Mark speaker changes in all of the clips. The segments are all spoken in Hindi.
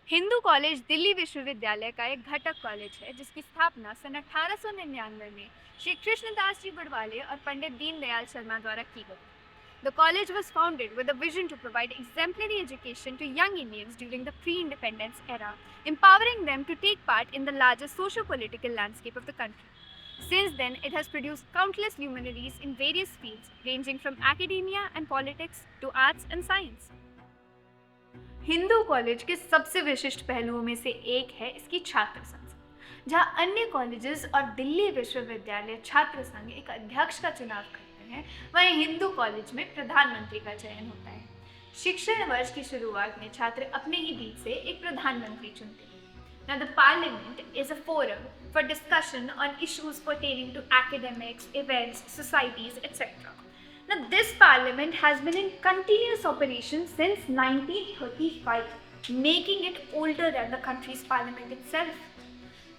Speaker 1: हिंदू कॉलेज दिल्ली विश्वविद्यालय का एक घटक कॉलेज है जिसकी स्थापना सन 1899 में श्री कृष्णदास जी गढ़वाले और पंडित दीनदयाल शर्मा द्वारा की गई। The college was founded with a vision to provide exemplary education to young Indians during the pre-independence era, empowering them to take part in the larger socio-political landscape of the country. Since then, it has produced countless luminaries in various fields, ranging from academia and politics to arts and science. Hindu college के सबसे विशिष्ट पहलुओं में से एक है इसकी छात्र संसद। जहां अन्य कॉलेजेस और दिल्ली विश्वविद्यालय छात्र संघ एक अध्यक्ष का चुनाव करते हैं, वहीं हिंदू कॉलेज में प्रधानमंत्री का चयन होता है। शिक्षण वर्ष की शुरुआत में छात्र अपने ही बीच से एक प्रधानमंत्री चुनते हैं। Now the parliament is a forum for discussion on issues pertaining to academics, events, societies, etc. Now, this parliament has been in continuous operation since 1935, making it older than the country's parliament itself.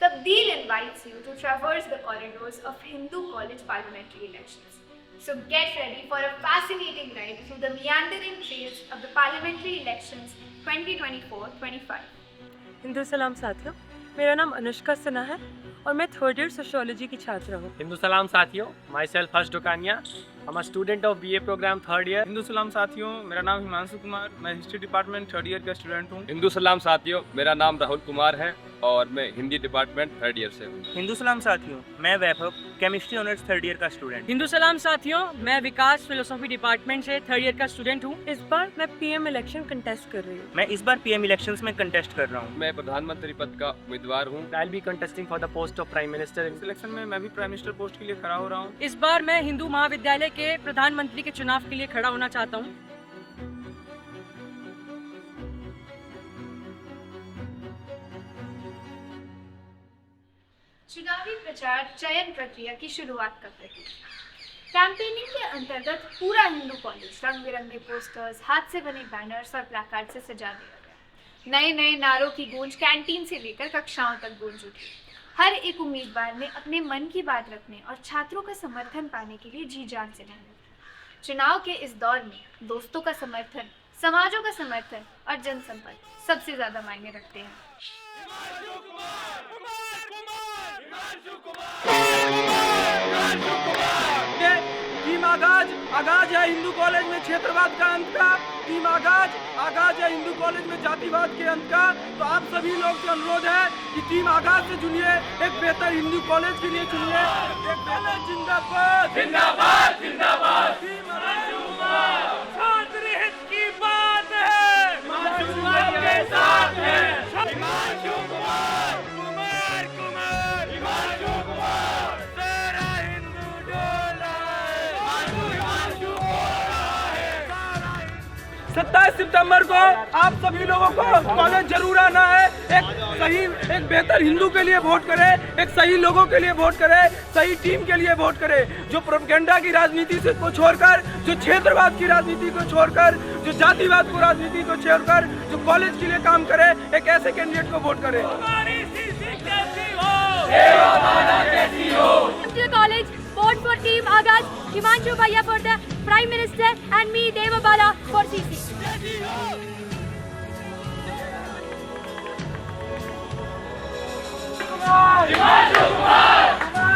Speaker 1: Tabdeel invites you to traverse the corridors of Hindu college parliamentary elections. So get ready for a fascinating ride through the meandering trails of the parliamentary elections 2024-25.
Speaker 2: Hindu सलाम साथियों, मेरा नाम अनुष्का सिन्हा है और मैं थर्ड ईयर सोशियोलॉजी की छात्र हूँ।
Speaker 3: हिंदू सलाम साथियों, myself Harsh Dukania, I'm a student of BA program third year.
Speaker 4: हिंदू सलाम साथियों, मेरा नाम हिमांशु कुमार, मैं हिस्ट्री डिपार्टमेंट थर्ड ईयर का स्टूडेंट हूँ।
Speaker 5: हिंदू सलाम साथियों, मेरा नाम राहुल कुमार है और मैं हिंदी डिपार्टमेंट थर्ड ईयर से हूँ।
Speaker 6: हिंदू सलाम साथियों, मैं वैभव केमिस्ट्री ऑनर्स थर्ड ईयर का स्टूडेंट।
Speaker 2: हिंदू सलाम साथियों, मैं विकास फिलोसॉफी डिपार्टमेंट से थर्ड ईयर का स्टूडेंट हूँ। इस बार मैं पीएम इलेक्शन कंटेस्ट कर रही हूँ।
Speaker 6: मैं इस बार पीएम इलेक्शंस में कंटेस्ट कर रहा हूँ।
Speaker 5: मैं प्रधानमंत्री पद का उम्मीदवार हूँ।
Speaker 3: I'll be contesting for the post of Prime Minister.
Speaker 4: इस इलेक्शन में मैं भी प्राइम मिनिस्टर पोस्ट के लिए खड़ा हो रहा हूँ।
Speaker 2: इस बार मैं हिंदू महाविद्यालय के प्रधानमंत्री के चुनाव के लिए खड़ा होना चाहता हूँ।
Speaker 1: चुनावी प्रचार चयन प्रक्रिया की शुरुआत कर रही है। कैंपेनिंग के अंतर्गत पूरा हिंदू कॉलेज रंग बिरंगे पोस्टर्स, हाथ से बने बैनर्स और प्लाकार्ड से सजा दिया गया। नए नए नारों की गूंज कैंटीन से लेकर कक्षाओं तक गूंज उठी। हर एक उम्मीदवार ने अपने मन की बात रखने और छात्रों का समर्थन पाने के लिए जी जान से मेहनत की। चुनाव के इस दौर में दोस्तों का समर्थन, समाजों का समर्थन और जनसंपर्क सबसे ज्यादा मायने रखते हैं।
Speaker 4: टीम आगाज है हिंदू कॉलेज में क्षेत्रवाद का अंत का। टीम आगाज है हिंदू कॉलेज में जातिवाद के अंत का। तो आप सभी लोग से अनुरोध है कि टीम आगाज से चुनिए, एक बेहतर हिंदू कॉलेज के लिए चुनिए। एक बेहतर जिंदाबाद जिंदाबाद जिंदाबाद। छात्र हित की बात है, हिमांशु के साथ है। हिमांशु कुमार कुमार कुमार हिमांशु कुमार सारा हिंदू डोला है। 27 सितंबर को आप सभी लोगों को कॉलेज जरूर आना है। एक बेहतर हिंदू के लिए वोट करें, एक सही लोगों के लिए वोट करें, सही टीम के लिए वोट करें, जो प्रोपेगेंडा की राजनीति से को छोड़कर, जो क्षेत्रवाद की राजनीति को छोड़कर, जो जातिवाद को राजनीति को छोड़कर, जो कॉलेज के लिए काम करे, एक ऐसे कैंडिडेट को वोट करें।
Speaker 7: College, vote for Team Agaz, Himanshu Bhaiya for the Prime Minister and me, Deva Bala, for CC.
Speaker 4: Himanshu Kumar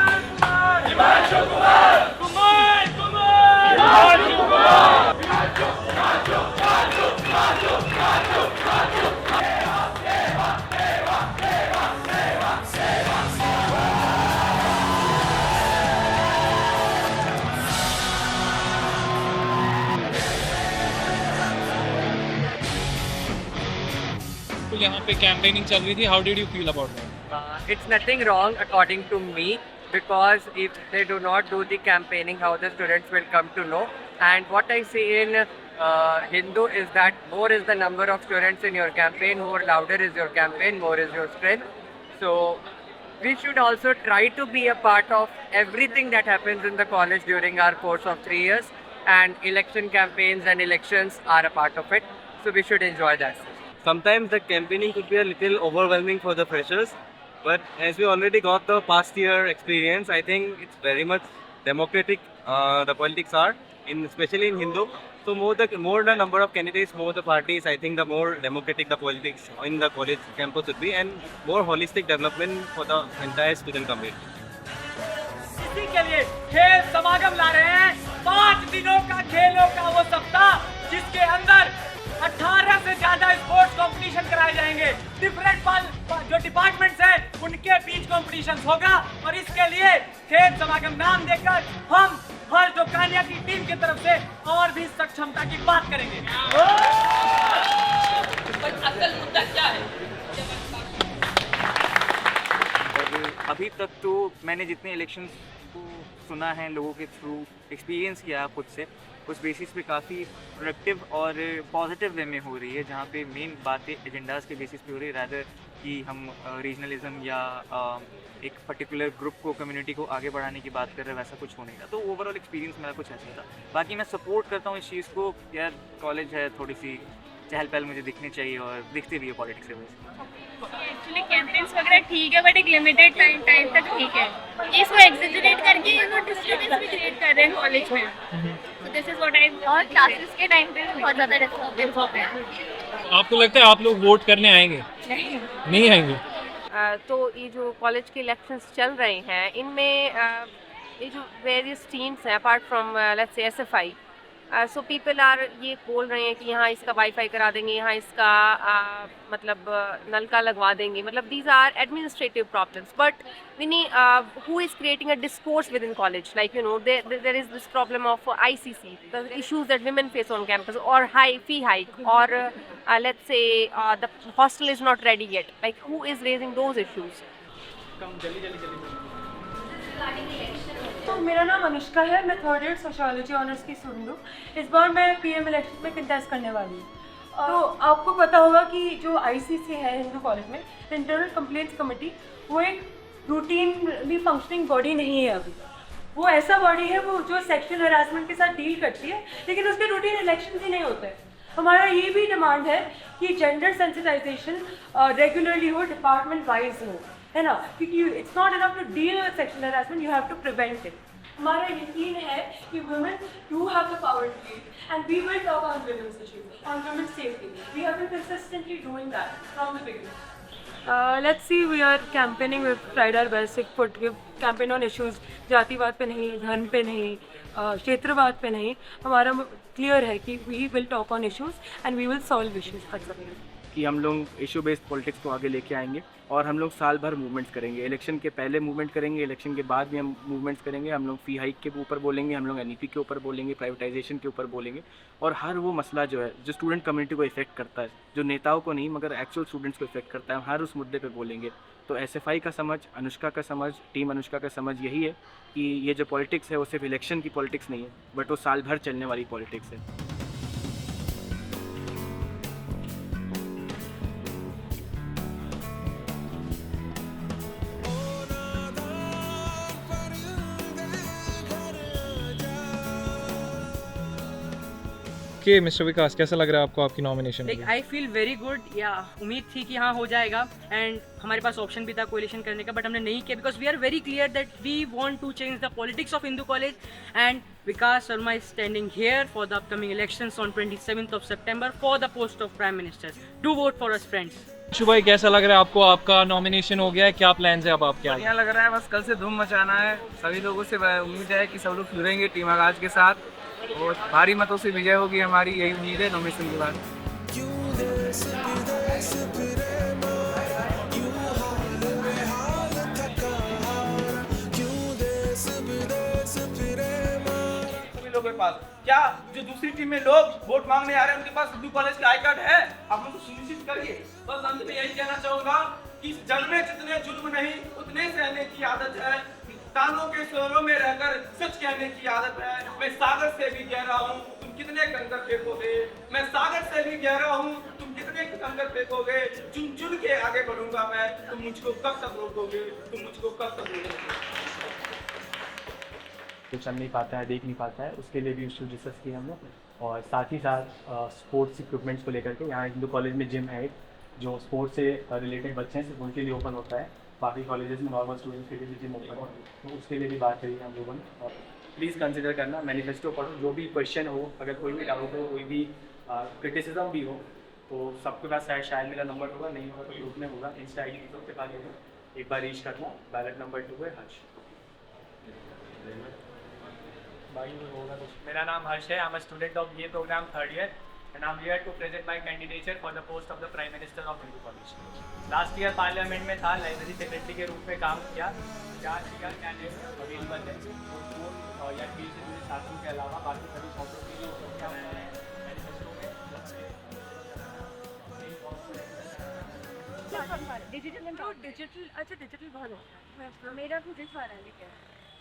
Speaker 4: Kumar Himanshu Kumar Kumar Kumar Himanshu Kumar Himanshu Himanshu Himanshu Himanshu Himanshu Himanshu सेवा सेवा सेवा सेवा सेवा सेवा।
Speaker 8: तो यहाँ पे कैंपेनिंग चल रही थी, how did you feel about that?
Speaker 9: It's nothing wrong according to me, because if they do not do the campaigning, how the students will come to know. And what I see in Hindu is that more is the number of students in your campaign, more louder is your campaign, more is your strength. So we should also try to be a part of everything that happens in the college during our course of 3 years, and election campaigns and elections are a part of it. So we should enjoy that.
Speaker 10: Sometimes the campaigning could be a little overwhelming for the freshers, but as we already got the past year experience, I think it's very much democratic. The politics are, especially in Hindu. So more the number of candidates, more the parties, I think the more democratic the politics in the college campus would be, and more holistic development for the entire student community.
Speaker 4: इसी के लिए खेल समागम ला रहे हैं 5 दिनों का खेलों का वो सप्ताह, जिसके अंदर 18 से ज्यादा स्पोर्ट्स कंपटीशन कराए जाएंगे। डिफरेंट जो डिपार्टमेंट्स हैं उनके बीच कंपटीशन होगा, और इसके लिए खेल समागम नाम देकर हम हर डोकानिया की टीम की तरफ से और भी सक्षमता की बात करेंगे।
Speaker 6: असल मुद्दा क्या है? अभी तक तो मैंने जितने इलेक्शंस को सुना है, लोगों के थ्रू एक्सपीरियंस किया खुद से, उस बेसिस पे काफ़ी प्रोडक्टिव और पॉजिटिव वे में हो रही है, जहाँ पे मेन बातें एजेंडाज़ के बेसिस पे हो रही है, रादर कि हम रीजनलिज्म या एक पर्टिकुलर ग्रुप को, कम्युनिटी को आगे बढ़ाने की बात कर रहे हैं, वैसा कुछ हो नहीं रहा। तो ओवरऑल एक्सपीरियंस मेरा कुछ ऐसा था। बाकी मैं सपोर्ट करता हूँ इस चीज़ को, यार कॉलेज है, थोड़ी सी चहल पहल मुझे दिखनी चाहिए, और दिखती भी है पॉलिटिक्स से वजह
Speaker 7: एक्चुअली कैंपेन्स वगैरह ठीक है, बट एक लिमिटेड टाइम तक ठीक है। इसको एग्जेजरेट करके वो डिस्टर्बेंस भी क्रिएट कर रहे हैं कॉलेज में। तो दिस इज व्हाट आई, और क्लासेस के टाइम पे बहुत ज़्यादा डिस्टर्बेंस होते हैं।
Speaker 8: आपको लगता है आप लोग वोट करने आएंगे? नहीं आएंगे।
Speaker 2: तो ये जो कॉलेज के इलेक्शंस चल रहे हैं, इनमें ये जो वेरियस टीम्स हैं अपार्ट फ्रॉम लेट्स से एसएफआई, सो पीपल आर ये बोल रहे हैं कि यहाँ इसका वाईफाई करा देंगे, यहाँ इसका मतलब नलका लगवा देंगे, मतलब these are administrative problems, but we need who is creating a discourse within college, like you know there is this problem of ICC, the issues that women face on campus, or high fee hike, or let's say the hostel is not ready yet, like who is raising those issues?
Speaker 11: तो मेरा नाम अनुष्का है, मैं थर्ड ईयर सोशियोलॉजी ऑनर्स की स्टूडेंट हूँ। इस बार मैं पीएम इलेक्शन में कंटेस्ट करने वाली हूँ। तो आपको पता होगा कि जो आईसीसी है हिंदू कॉलेज में, इंटरनल कंप्लेंट्स कमेटी, वो एक रूटीनली फंक्शनिंग बॉडी नहीं है अभी। वो ऐसा बॉडी है वो जो सेक्शुअल हरासमेंट के साथ डील करती है, लेकिन उसके रूटीन इलेक्शन ही नहीं होते। हमारा ये भी डिमांड है कि जेंडर सेंसिटाइजेशन रेगुलरली हो, डिपार्टमेंट वाइज हो, है ना, क्योंकि it's not enough to deal with sexual harassment, you have to prevent it. हमारा यकीन है कि women do have the power to lead, and we will talk on women's issues, on women's safety. We have been consistently doing that from the beginning.
Speaker 2: Let's see, we are campaigning with tried our best, put campaign on issues, जातिवाद पे नहीं, धर्म पे नहीं, क्षेत्रवाद पे नहीं। हमारा क्लियर है कि we will talk on issues and we will solve issues।
Speaker 3: कि हम लोग इशू बेस्ड पॉलिटिक्स को आगे लेके आएंगे, और हम लोग साल भर मूवमेंट्स करेंगे। इलेक्शन के पहले मूवमेंट करेंगे, इलेक्शन के बाद भी हम मूवमेंट्स करेंगे। हम लोग फ़ी हाइक के ऊपर बोलेंगे, हम लोग एनईपी के ऊपर बोलेंगे, प्राइवेटाइजेशन के ऊपर बोलेंगे, और हर वो मसला जो है जो स्टूडेंट कम्युनिटी को इफेक्ट करता है, जो नेताओं को नहीं मगर एक्चुअल स्टूडेंट्स को इफेक्ट करता है, हर उस मुद्दे पे बोलेंगे। तो एसएफआई का समझ, अनुष्का का समझ, टीम अनुष्का का समझ यही है कि ये जो पॉलिटिक्स है वो सिर्फ इलेक्शन की पॉलिटिक्स नहीं है, बट वो साल भर चलने वाली पॉलिटिक्स है।
Speaker 8: कि मिस्टर विकास, कैसा लग रहा है आपको आपकी nomination?
Speaker 2: Like I feel very good, या उम्मीद थी कि हाँ हो जाएगा, एंड हमारे पास ऑप्शन भी था कोalition करने का, बट हमने नहीं किया because we are very clear that we want to change the politics of Hindu College, and Vikas Sharma is standing here for the upcoming elections on 27th of September for the post of prime minister. Do vote for us friends.
Speaker 8: भाई कैसा लग रहा है आपको? आपका नॉमिनेशन हो गया है, क्या प्लान्स है अब आपके आगे?
Speaker 4: बढ़िया लग रहा है, बस कल से धूम मचाना है। सभी लोगों से उम्मीद है कि सब लोग जुड़ेंगे टीम आगाज के साथ, और भारी मतों से विजय होगी हमारी, यही उम्मीद है नॉमिनेशन के बाद। सभी लोगों के पास क्या, जो दूसरी टीम में लोग वोट मांगने आ रहे हैं उनके पास हिंदू कॉलेज का आई कार्ड है, आप लोग सुनिश्चित करिए। बस अंत में यही कहना चाहूँगा कि जग में जितने जुल्म नहीं उतने सहने की आदत है, तानों के शहरों में रहकर सच कहने की आदत है। मैं सागर से भी गहरा हूँ, तुम कितने कंकर फेंकोगे, मैं सागर से भी गहरा हूँ, तुम कितने कंकर फेंकोगे, चुन चुन के आगे बढ़ूंगा मैं, तुम मुझको कब तक रोकोगे, तुम मुझको कब तक रोकोगे।
Speaker 3: जो चल नहीं पाता है, देख नहीं पाता है, उसके लिए भी इशू डिस्कस किए हम लोग, और साथ ही साथ स्पोर्ट्स इक्विपमेंट्स को लेकर के। यहाँ हिंदू कॉलेज में जिम है एक, जो स्पोर्ट्स से रिलेटेड बच्चे हैं सिर्फ उनके लिए ओपन होता है, बाकी कॉलेजेस में नॉर्मल स्टूडेंट्स के लिए जिम ओपन है, तो उसके लिए भी बात करी हम लोगों ने। प्लीज़ कंसिडर करना, मैनिफेस्टो पढ़ो, जो भी क्वेश्चन हो, अगर कोई भी डाउट हो, कोई भी क्रिटिसिज्म भी हो, तो सबके पास शायद मेरा नंबर होगा, नहीं होगा तो ग्रुप में होगा, इंस्टा आई डी सबके पास होगा, एक बार रीच करना। बैलेट नंबर 2 है हर्ष। मेरा नाम हर्ष है, I am a student of BA program 3rd year and I'm here to present my candidature for the post of the Prime Minister of Hindu College. Last year parliament में था, लाइब्रेरी सेक्रेटरी के रूप में काम किया। 4 कैंडिडेट अवेलेबल है, और या पी से जुड़े छात्रों के अलावा बाकी सभी पौधों के लिए
Speaker 11: डिजिटल अच्छा डिजिटल भरो मेरा फिजिक्स वाला है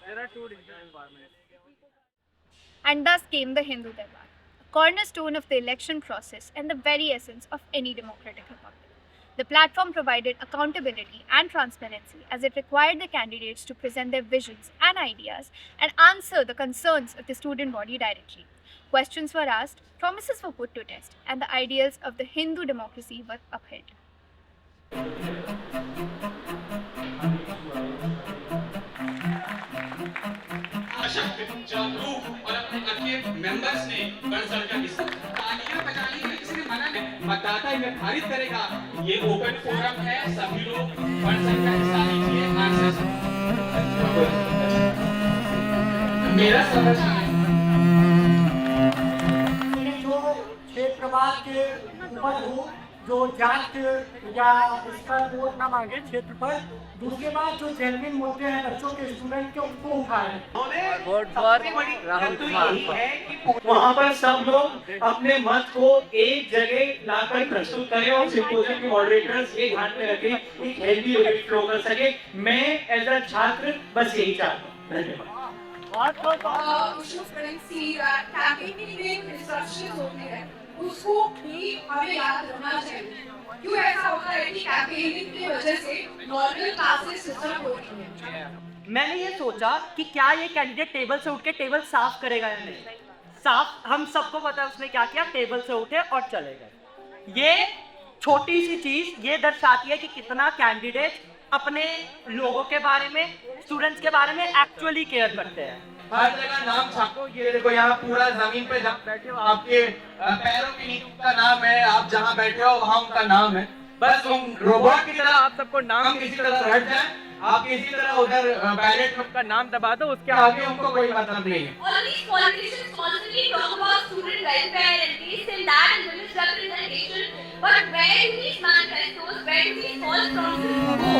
Speaker 3: मेरा 2 digital environment.
Speaker 1: And thus came the Hindu Tehwar, a cornerstone of the election process and the very essence of any democratic republic. The platform provided accountability and transparency as it required the candidates to present their visions and ideas and answer the concerns of the student body directly. Questions were asked, promises were put to test, and the ideals of the Hindu democracy were upheld.
Speaker 12: जागरूक और अपने अन्य मेंबर्स ने बड़सड़ का हिस्सा तालियां बजानी है, किसी ने मना नहीं, मतदाता निर्धारित करेगा। ये ओपन फोरम है, सभी लोग बड़सड़ का हिस्सा लीजिए। मेरा समझ
Speaker 13: जो क्षेत्रवाद के ऊपर हो, जो जात या इसका वोट ना मांगे क्षेत्र पर, दूसरी बात जो जेन्युइन मुद्दे हैं बच्चों के स्टूडेंट के उनको उठाएं।
Speaker 9: Vote for Rahul Kumar.
Speaker 4: वहाँ पर सब लोग अपने मत को एक जगह लाकर प्रस्तुत करें और सिंपोजियम के मॉडरेटर्स ये ध्यान में रखें, एक हेल्दी डिबेट फ्लो कर सके। मैं एज अ छात्र बस यही चाहता हूँ। धन्यवाद।
Speaker 14: उसको भी हमें याद रखना चाहिए। क्यों ऐसा होता है कि कैंपेनिंग की वजह से नॉर्मल क्लासेस सिस्टम हो रही है।
Speaker 15: मैंने ये सोचा कि क्या ये कैंडिडेट टेबल से उठ के टेबल साफ करेगा या नहीं। साफ हम सबको पता है उसने क्या किया, टेबल से उठे और चले गए। ये छोटी सी चीज ये दर्शाती है कि कितना कैंडिडेट अपने लोगों के बारे में, स्टूडेंट्स के बारे में एक्चुअली केयर करते हैं।
Speaker 12: हर जगह नाम छापो, ये देखो यहाँ पूरा जमीन पे जहाँ बैठे हो आपके पैरों के नीचे उनका नाम है, आप जहाँ बैठे हो वहाँ उनका नाम है। बस उन रोबोट की तरह आप सबको नाम किसी तरह हट जाए, आप किसी तरह उधर बैलेट में उनका नाम दबा दो, उसके आगे उनको कोई मतलब नहीं है।
Speaker 14: All these politicians constantly talk about student welfare and this and that and women's representation, but where do these manifestos, where do these false promises go?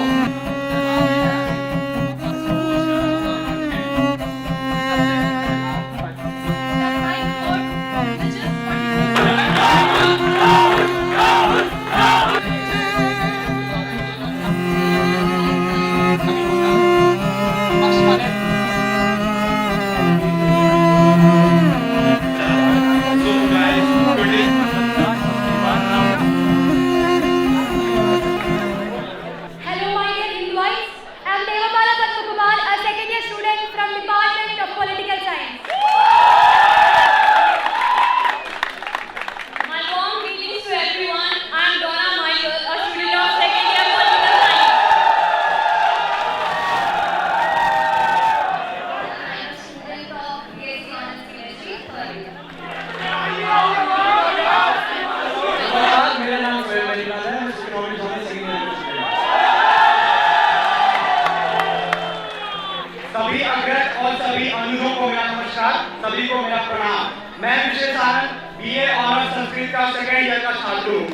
Speaker 12: सभी अग्रज और सभी अनुजों को मेरा नमस्कार, सभी को मेरा प्रणाम। मैं विशेष आनंद BA ऑनर्स संस्कृत का 2nd ईयर का छात्र हूँ।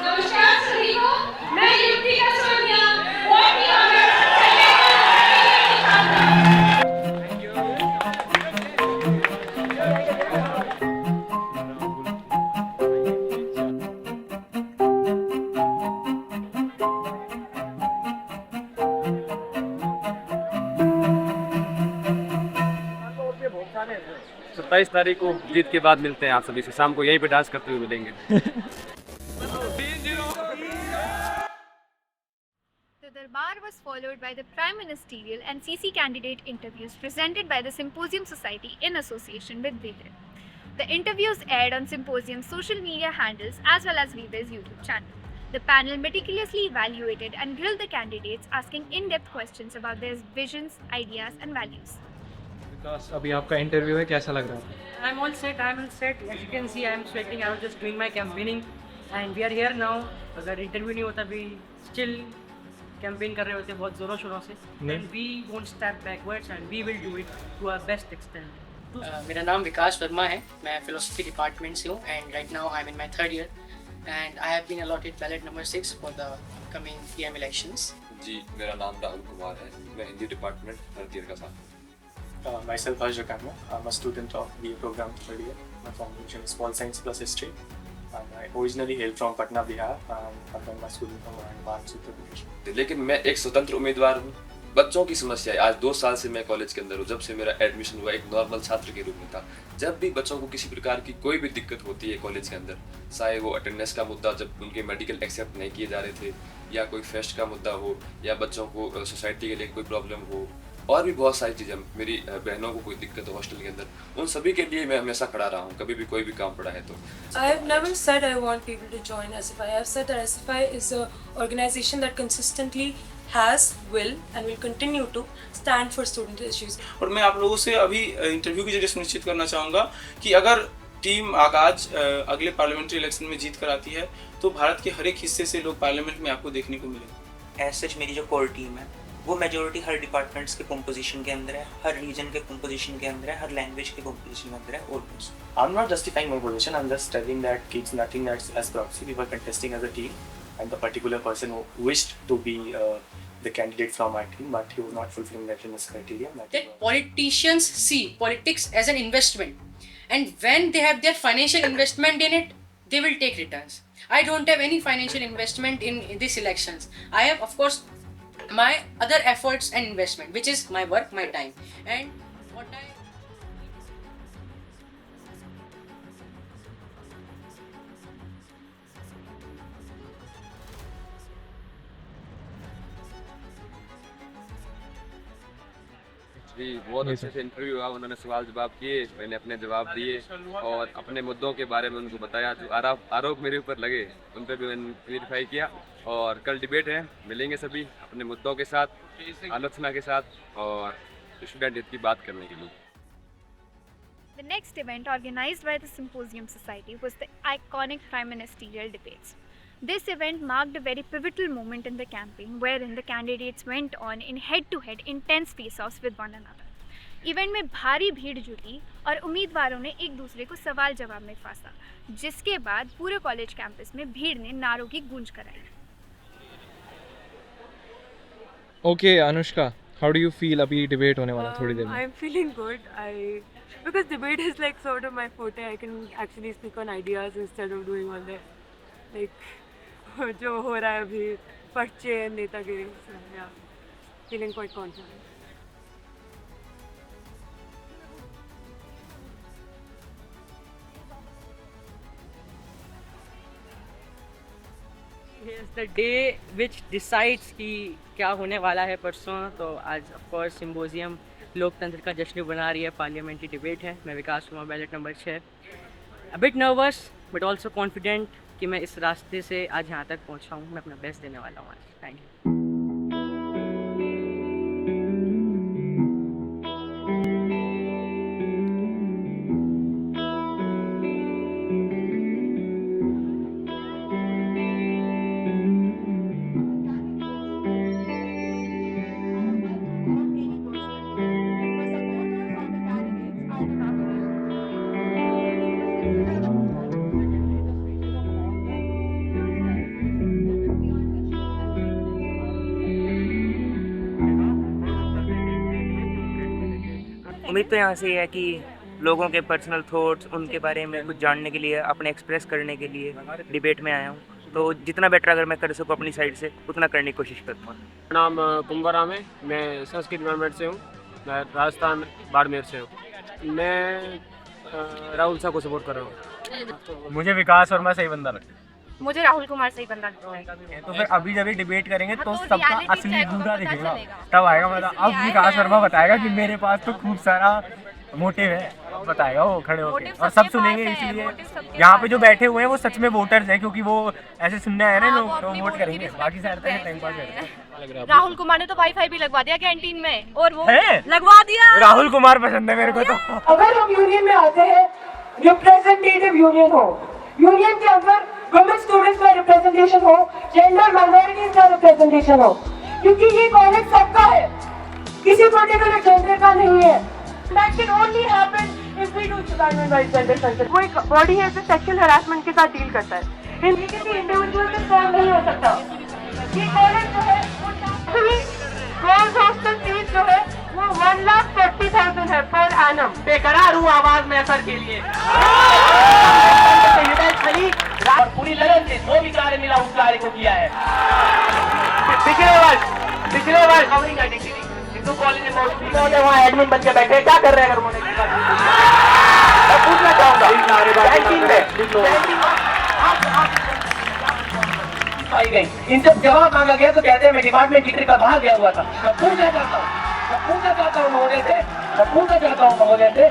Speaker 14: नमस्कार सभी को, मैं युक्ति का सोनिया और भी ऑनर्स
Speaker 5: तो 27 तारीख को जीत के बाद मिलते हैं आप सभी से, शाम को यहीं पे डांस करते हुए मिलेंगे।
Speaker 1: The Darbar was followed by the Prime Ministerial and CC candidate interviews presented by the Symposium Society in association with Vivid. The interviews aired on Symposium's social media handles as well as Vivid's YouTube channel. The panel meticulously evaluated and grilled the candidates, asking in-depth questions about their visions, ideas and values.
Speaker 8: विकास, अभी आपका इंटरव्यू है, कैसा लग रहा है?
Speaker 15: I'm all set. As you can see, I'm sweating. I was just doing my campaigning, and we are here now. अगर इंटरव्यू नहीं होता भी still कैंपेन कर रहे होते हैं बहुत ज़ोरों शोरों से. And we won't step backwards, and we will do it to our best extent.
Speaker 16: मेरा नाम विकास वर्मा है, मैं फिलोसफी डिपार्टमेंट से हूँ and right now I am in my third year and I have been allotted ballot number 6 for the coming PM elections.
Speaker 5: जी, मेरा नाम राहुल कुमार है, मैं हिंदी डिपार्टमेंट थर्ड ईयर का छात्र हूँ.
Speaker 17: Myself Harsh Jakanna. I'm a student of BA program third year. My formation is Pol Science plus History. And I originally hail from Patna, Bihar. And I've done my schooling from Aurangabad, Uttar Pradesh.
Speaker 5: लेकिन मैं एक स्वतंत्र उम्मीदवार हूँ. बच्चों की समस्या है. आज 2 साल से मैं कॉलेज के अंदर हूँ. जब से मेरा एडमिशन हुआ एक नॉर्मल छात्र के रूप में था. जब भी बच्चों को किसी प्रकार की कोई भी दिक्कत होती है कॉलेज के अंदर, चाहे वो अटेंडेंस का मुद्दा, जब उनके मेडिकल एक्सेप्ट नहीं किए जा रहे थे, या कोई फेस्ट का मुद्दा हो, या बच्चों को सोसाइटी के लिए कोई प्रॉब्लम हो, और भी बहुत सारी चीज़ें, मेरी बहनों को कोई दिक्कत हो हॉस्टल के अंदर, उन सभी के लिए मैं हमेशा खड़ा रहा हूँ. कभी भी कोई भी काम पड़ा है तो.
Speaker 11: I have never said I want people to join SFI. I have said that SFI is a organization that consistently has, will and will continue to stand for student issues.
Speaker 4: और मैं आप लोगों से अभी इंटरव्यू के जरिए सुनिश्चित करना चाहूँगा कि अगर टीम आगाज अगले पार्लियामेंट्री इलेक्शन में जीत कर आती है तो भारत के हर एक हिस्से से लोग पार्लियामेंट में आपको देखने को मिलेंगे.
Speaker 6: एज सच मेरी जो कोर टीम है वो मेजोरिटी हर डिपार्टमेंट्स के कंपोजिशन के अंदर है, हर रीजन के कंपोजिशन के अंदर है, हर लैंग्वेज के कंपोजिशन के अंदर है. Almost
Speaker 17: I'm not justifying my position. I'm just telling that it's nothing that's as proxy. We were contesting as a team, and the particular person who wished to be the candidate from my team, but he was not fulfilling that criteria.
Speaker 16: That politicians see politics as an investment, and when they have their financial investment in it, they will take returns. I don't have any financial investment in these elections. I have, of course, my other efforts and investment, which is my work, my time, and what I.
Speaker 5: जी, बहुत अच्छे से इंटरव्यू हुआ. उन्होंने सवाल जवाब किए, मैंने अपने जवाब दिए और अपने मुद्दों के बारे में उनको बताया. जो आरोप मेरे ऊपर लगे उन पर भी मैंने क्लियरिफाई किया. और कल डिबेट है, मिलेंगे सभी अपने मुद्दों के साथ, आलोचना के साथ और स्टूडेंट हित की बात करने के लिए.
Speaker 1: The next event organized by the Symposium Society was the iconic Prime Ministerial Debates. This event marked a very pivotal moment in the campaign wherein the candidates went on in head-to-head intense face-offs with one another. Event में भारी भीड़ जुटी और उम्मीदवारों ने एक दूसरे को सवाल जवाब में फांसा, जिसके बाद पूरे कॉलेज कैंपस में भीड़ ने नारों की गूंज कराई.
Speaker 8: Okay, Anushka, how do you feel? अभी डिबेट होने वाला थोड़ी देर में.
Speaker 11: I'm feeling good. Because debate is like sort of my forte. I can actually speak on ideas instead of doing all that like जो हो रहा है अभी पर्चे नेतागिरी. Yeah, feeling quite confident.
Speaker 15: Yes, the day which decides कि क्या होने वाला है परसों. तो आज ऑफ कोर्स सिम्पोजियम लोकतंत्र का जश्न बना रही है, पार्लियामेंट्री डिबेट है. मैं Vikas Kumar, ballot number 6. A bit nervous but also confident कि मैं इस रास्ते से आज यहाँ तक पहुँचा हूँ. मैं अपना बेस्ट देने वाला हूँ आज. Thank you.
Speaker 6: उम्मीद तो यहाँ से है कि लोगों के पर्सनल थॉट्स, उनके बारे में कुछ जानने के लिए, अपने एक्सप्रेस करने के लिए डिबेट में आया हूँ. तो जितना बेटर अगर मैं कर सकूँ अपनी साइड से उतना करने की कोशिश करता हूँ.
Speaker 18: नाम कुंभराम है, मैं संस्कृत डिपार्टमेंट से हूँ. मैं राजस्थान बाड़मेर से हूँ. मैं राहुल साहब को सपोर्ट कर रहा हूँ.
Speaker 10: मुझे विकास वर्मा सही बंदा लगता है.
Speaker 2: मुझे राहुल कुमार सही बंदा लगता है.
Speaker 10: तो फिर अभी जब डिबेट करेंगे तो सबका असली दूसरा दिखेगा, तब आएगा मजा. अब विकास वर्मा बताएगा कि मेरे पास तो खूब सारा मोटिव है बताएगा वो खड़े होके, और सब सुनेंगे। इसलिए यहाँ पे जो बैठे हुए हैं वो सच में वोटर्स हैं, क्योंकि वो ऐसे सुनने आए ना लोग, तो वोट करेंगे। बाकी सारे टाइम पास करते हैं।
Speaker 7: राहुल कुमार ने तो वाईफाई भी लगवा दिया कैंटीन में, और वो
Speaker 10: है?
Speaker 7: लगवा दिया।
Speaker 10: राहुल कुमार पसंद है मेरे को तो।
Speaker 11: अगर हम यूनियन में आते हैं, रिप्रेजेंटेटिव यूनियन हो, यूनियन के अंदर वुमेन स्टूडेंट्स का रिप्रेजेंटेशन हो, जेंडर माइनॉरिटीज का रिप्रेजेंटेशन हो, क्योंकि ये कॉलेज सबका है, किसी पर्टिकुलर जेंडर का नहीं है। That can only happen if we do environment by gender consent. वो एक बॉडी है जो सेक्सुअल हरासमेंट के साथ डील करता है। इनके किसी इंडिविजुअल से सॉल्व नहीं हो सकता। ये कॉलेज जो है वो गर्ल्स हॉस्टल फीस जो है वो 1,40,000 है पर एनम।
Speaker 12: बेकरार हूँ आवाज में असर के लिए। और पूरी लगन से जो भी कार्य मिला उस कार्य को किया है। पिछले वर्ष कवरिंग एक्टिविटी हिंदू कॉलेज में उन्होंने वहाँ एडमिन बन के बैठे, क्या कर रहे हैं अगर उन्होंने? मैं पूछना चाहूँगा पाई गई, इनसे जवाब मांगा गया तो कहते हैं मैं डिपार्टमेंट टीचर का बाहर गया हुआ था। मैं पूछना चाहता हूँ महोदय से,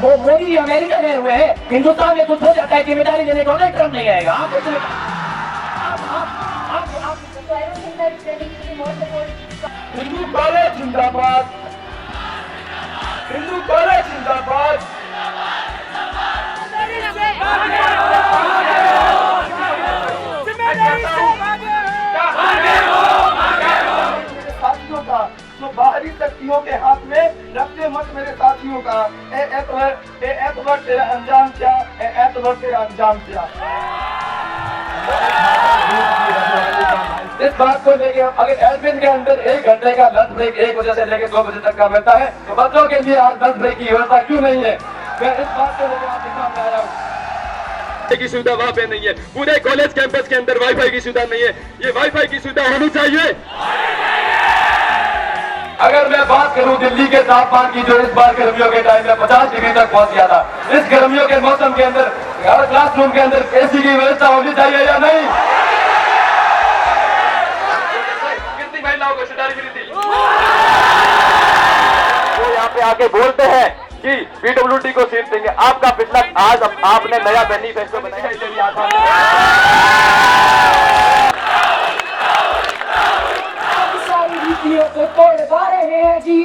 Speaker 12: वो मोदी अमेरिका गए हुए हैं, हिंदुस्तान में कुछ हो जाता है जिम्मेदारी लेने को ट्रम्प नहीं आएगा। हिंदू कॉलेज जिंदाबाद, हिंदू कॉलेज जिंदाबाद। साथियों का जो बाहरी शक्तियों के हाथ में रखते मत मेरे साथियों का, एतवर तेरा अंजाम क्या, एतवर तेरा अंजाम क्या। इस बात को लेके अगर एडमिन के अंदर 1 घंटे का लंच ब्रेक 1 बजे से लेकर 2 बजे तक का मिलता है, तो बच्चों के लिए आज लंच ब्रेक की व्यवस्था क्यों नहीं है? मैं इस बात को लेकर आपके सामने आया हूँ।
Speaker 19: की सुविधा वहाँ पे नहीं है, पूरे कॉलेज कैंपस के अंदर वाईफाई की सुविधा नहीं है। ये वाईफाई की सुविधा होनी चाहिए।
Speaker 12: अगर मैं बात करूं दिल्ली के तापमान की, जो इस बार गर्मियों के टाइम में 50 डिग्री तक पहुंच गया था, इस गर्मियों के मौसम के अंदर हर क्लासरूम के अंदर एसी की व्यवस्था होनी चाहिए या नहीं? कितनी महिलाओं को सितारी मिली थी? वो यहाँ पे आके बोलते हैं कि पीडब्ल्यूडी को सीट देंगे। आपका पिछला आज आपने नया मैनिफेस्टो बनाया, नीतियों को तोड़ रहे हैं जी।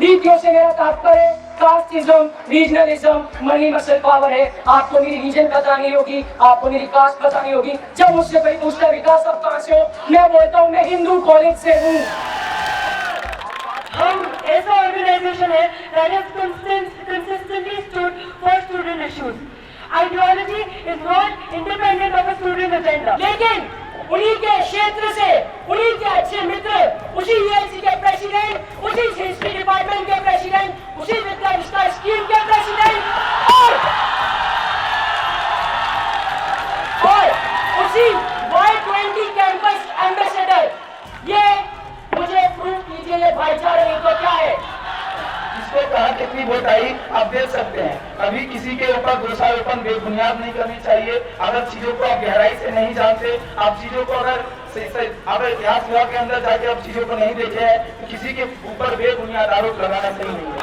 Speaker 12: नीतियों से मेरा तात्पर्य casteism, regionalism, money muscle power है। आपको मेरी रीजन बतानी होगी, आपको मेरी कास्ट बतानी होगी। जब मुझसे कोई पूछता विकास आप कहाँ से हो, मैं बोलता हूँ मैं हिंदू कॉलेज से हूँ।
Speaker 11: हम ऐसा ऑर्गेनाइजेशन है that has consistently stood for student issues. Ideology is not independent of a student agenda. लेकिन उन्हीं के क्षेत्र से, उन्हीं के अच्छे मित्र, उसी यूएलसी के प्रेसिडेंट, उसी हिस्ट्री डिपार्टमेंट के प्रेसिडेंट, उसी विद्या विस्तार स्कीम के प्रेसिडेंट और उसी Y20 कैंपस एम्बेसडर, ये मुझे प्रूव कीजिए ये भाईचारा नहीं तो क्या है? इसको कहा कितनी वोट आई आप देख सकते हैं। अभी किसी के ऊपर दोषारोपण बेबुनियाद नहीं करनी चाहिए। अगर चीजों को आप गहराई से नहीं जानते, आप चीजों को अगर इतिहास विभाग के अंदर जाके आप चीजों को नहीं देखे हैं, तो किसी के ऊपर बेबुनियाद आरोप लगाना सही नहीं है।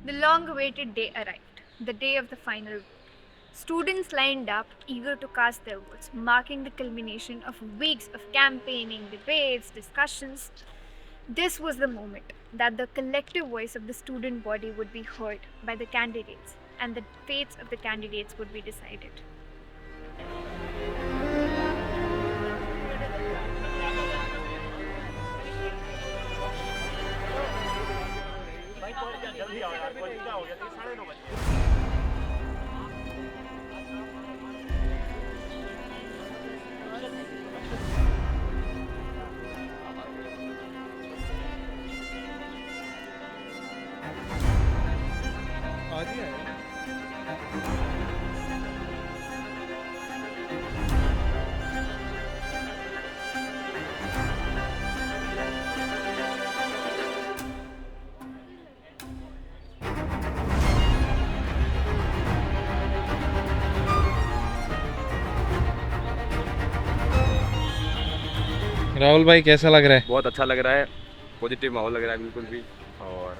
Speaker 1: The long-awaited day arrived, the day of the final vote. Students lined up, eager to cast their votes, marking the culmination of weeks of campaigning, debates, discussions. This was the moment that the collective voice of the student body would be heard by the candidates, and the fates of the candidates would be decided.
Speaker 10: जल्दी आओ यार, क्या हो गया? 9:30 बजे।
Speaker 8: आज ही आया। राहुल भाई कैसा लग रहा है?
Speaker 10: बहुत अच्छा लग रहा है, पॉजिटिव माहौल लग रहा है बिल्कुल भी, और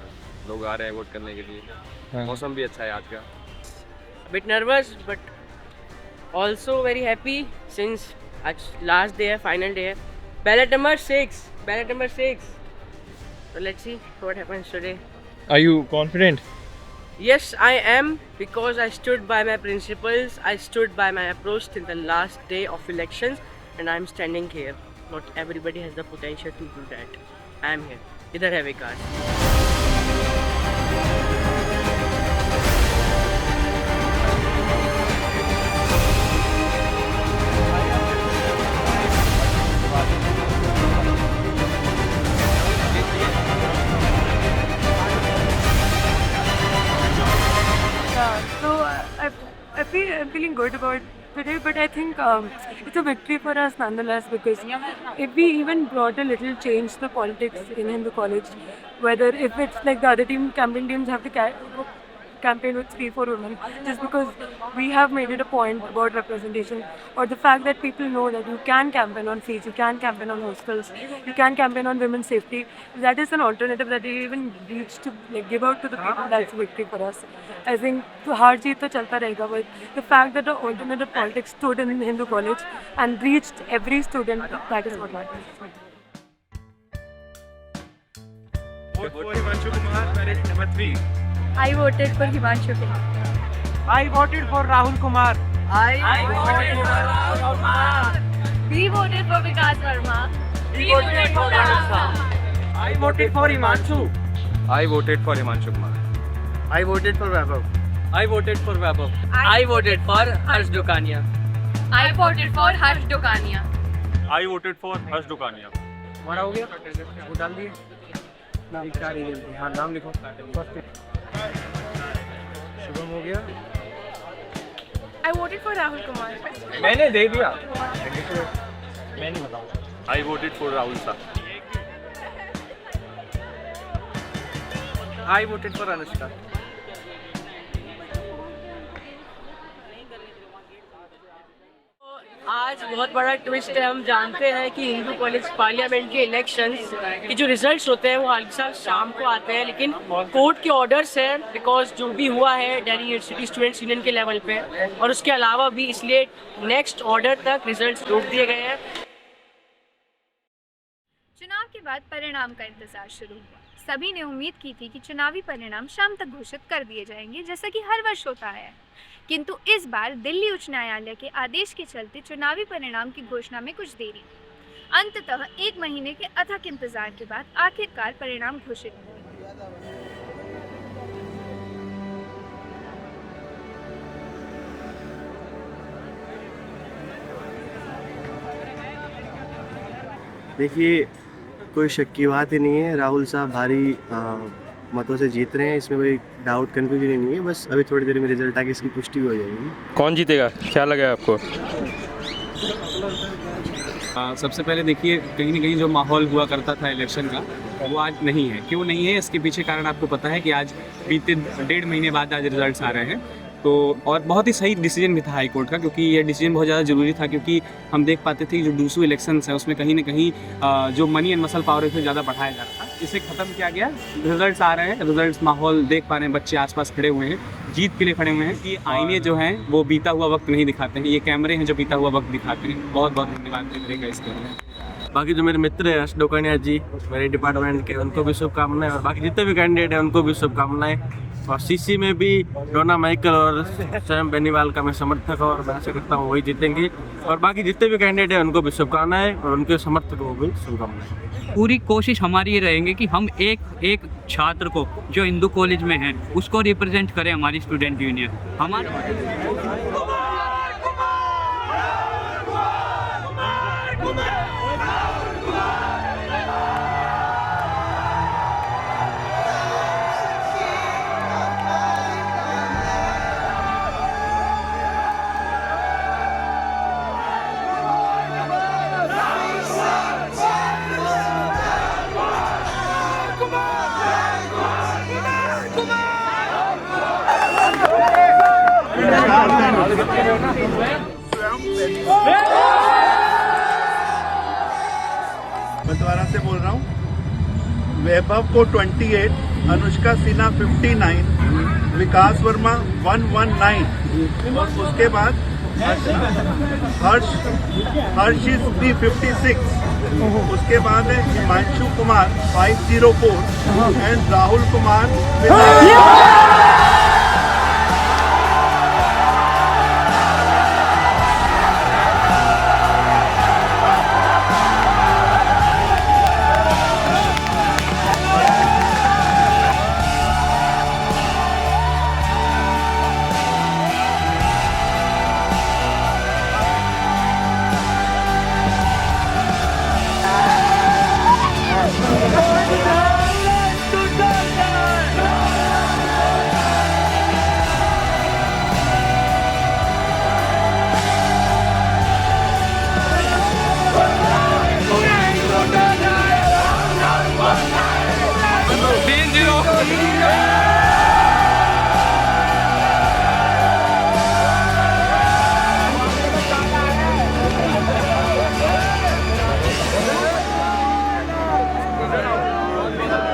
Speaker 10: लोग आ रहे हैं वोट करने के लिए।
Speaker 8: हाँ।
Speaker 10: मौसम भी अच्छा है आज का।
Speaker 15: bit nervous but also very happy since last day है, final day है, ballot number 6, so let's see what happens today.
Speaker 8: Are you confident?
Speaker 15: Yes, I am, because I stood by my principles, I stood by my approach till the last day of elections, and I'm standing here. Not everybody has the potential to do that. I am here. Idhar hai Vikas.
Speaker 11: I'm feeling good about today, but I think it's a victory for us nonetheless, because if we even brought a little change to the politics in Hindu College, whether if it's like the other campaign teams have to campaign with 3-4 women, just because we have made it a point about representation, or the fact that people know that you can campaign on fees, you can campaign on hostels, you can campaign on women's safety. That is an alternative that we even reach to like give out to the people. That's a victory for us. I think the hard jeet to chalta rahega, but the fact that the alternative politics stood in Hindu College and reached every student, that is what matters.
Speaker 19: Vote for Himanshu Kumar, ballot number 3.
Speaker 11: I voted for Himanshu Kumar.
Speaker 15: I voted for Rahul Kumar.
Speaker 11: I voted for Rahul Kumar. We voted for Vikas Verma. We voted for Rahul.
Speaker 15: I voted for Himanshu.
Speaker 10: I voted for Himanshu Kumar.
Speaker 15: I voted for Vaibhav.
Speaker 9: I voted for Vaibhav. I voted for Harsh Dukania.
Speaker 11: I voted for Harsh Dukania.
Speaker 10: I voted for Harsh Dukania.
Speaker 9: हमारा हो गया? वो डाल दिए? हाँ नाम लिखो।
Speaker 10: शुभम हो गया?
Speaker 11: I voted for Rahul Kumar.
Speaker 10: मैंने दे दिया। मैं नहीं बताऊँ। I voted for Rahul sir.
Speaker 3: I voted for Anushka.
Speaker 15: आज बहुत बड़ा ट्विस्ट है। हम जानते हैं कि हिंदू कॉलेज पार्लियामेंट के इलेक्शंस के जो रिजल्ट्स होते हैं वो हर साल शाम को आते हैं, लेकिन कोर्ट के ऑर्डर्स हैं बिकॉज जो भी हुआ है दिल्ली यूनिवर्सिटी स्टूडेंट्स यूनियन के लेवल पे, और उसके अलावा भी इसलिए नेक्स्ट ऑर्डर तक रिजल्ट्स रोक दिए गए हैं।
Speaker 1: चुनाव के बाद परिणाम का इंतजार शुरू हुआ। सभी ने उम्मीद की थी कि चुनावी परिणाम शाम तक घोषित कर दिए जाएंगे, जैसा कि हर वर्ष होता है। किंतु इस बार दिल्ली उच्च न्यायालय के आदेश के चलते चुनावी परिणाम की घोषणा में कुछ देरी। अंततः 1 महीने के अथक इंतजार के बाद आखिरकार परिणाम घोषित हुए।
Speaker 17: देखिए, कोई शक की बात ही नहीं है, राहुल साहब भारी मतों से जीत रहे हैं, इसमें कोई डाउट कन्फ्यूजन नहीं है। बस अभी थोड़ी देर में रिजल्ट आके इसकी पुष्टि हो जाएगी।
Speaker 10: कौन जीतेगा, क्या लगा आपको?
Speaker 18: सबसे पहले देखिए, कहीं ना कहीं जो माहौल हुआ करता था इलेक्शन का वो आज नहीं है। क्यों नहीं है, इसके पीछे कारण आपको पता है कि आज बीते 1.5 महीने बाद आज रिजल्ट्स आ रहे हैं। तो और बहुत ही सही डिसीजन भी था हाई कोर्ट का, क्योंकि ये डिसीजन बहुत ज़्यादा ज़रूरी था, क्योंकि हम देख पाते थे कि जो डूसू इलेक्शंस है उसमें कहीं ना कहीं जो मनी एंड मसल पावर से ज़्यादा बढ़ाया जा रहा था, इसे ख़त्म किया गया। रिजल्ट्स आ रहे हैं, रिजल्ट्स माहौल देख पा रहे हैं, बच्चे आसपास खड़े हुए हैं, जीत के लिए खड़े हुए हैं। कि आईने जो हैं वो बीता हुआ वक्त नहीं दिखाते हैं, ये कैमरे हैं जो बीता हुआ वक्त दिखाते हैं। बहुत बहुत धन्यवाद करेगा इसके लिए।
Speaker 17: बाकी जो मेरे मित्र हैं हर्ष डोकानिया जी मेरे डिपार्टमेंट के, उनको भी शुभकामनाएं, और बाकी जितने भी कैंडिडेट हैं उनको भी शुभकामनाएं। और सीसी में भी डोना माइकल और सैम बेनीवाल का मैं समर्थक हूँ, और मैं आशा करता हूँ वही जीतेंगे। और बाकी जितने भी कैंडिडेट हैं उनको भी शुभकामनाएं, और उनके समर्थकों को भी शुभकामनाएं।
Speaker 20: पूरी कोशिश हमारी ये रहेंगी कि हम एक छात्र को जो हिंदू कॉलेज में है उसको रिप्रेजेंट करें हमारी स्टूडेंट यूनियन। हमारा
Speaker 21: बंदवारा से बोल रहा हूँ। वैभव को 28, अनुष्का सिन्हा 59, विकास वर्मा 119 और उसके बाद हर्षित भी 56, उसके बाद है हिमांशु कुमार 504 एंड राहुल कुमार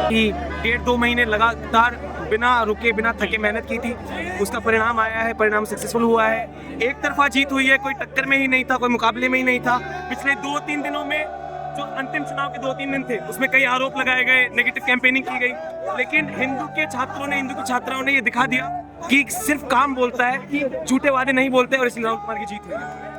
Speaker 22: कि 1.5-2 महीने लगातार बिना रुके बिना थके मेहनत की थी, उसका परिणाम आया है, परिणाम सक्सेसफुल हुआ है। एक तरफा जीत हुई है, कोई टक्कर में ही नहीं था, कोई मुकाबले में ही नहीं था। पिछले 2-3 दिनों में जो अंतिम चुनाव के 2-3 दिन थे उसमें कई आरोप लगाए गए, नेगेटिव कैंपेनिंग की गई, लेकिन हिंदू के छात्रों ने, हिंदू की छात्राओं ने ये दिखा दिया कि सिर्फ काम बोलता है, कि झूठे वादे नहीं बोलते, और इसलिए राहुल कुमार की जीत हुई है।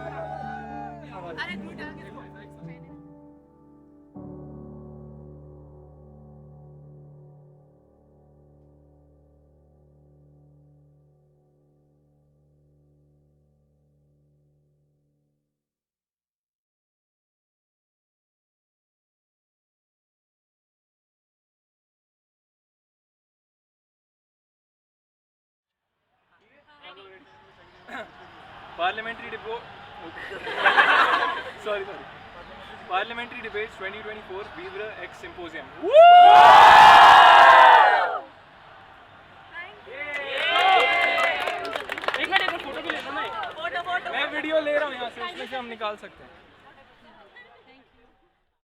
Speaker 8: Parliamentary debates 2024 Vivra X Symposium. एक मिनट फोटो भी ले लो ना, मैं वीडियो ले रहा हूँ यहाँ से, उसमें से हम निकाल सकते हैं।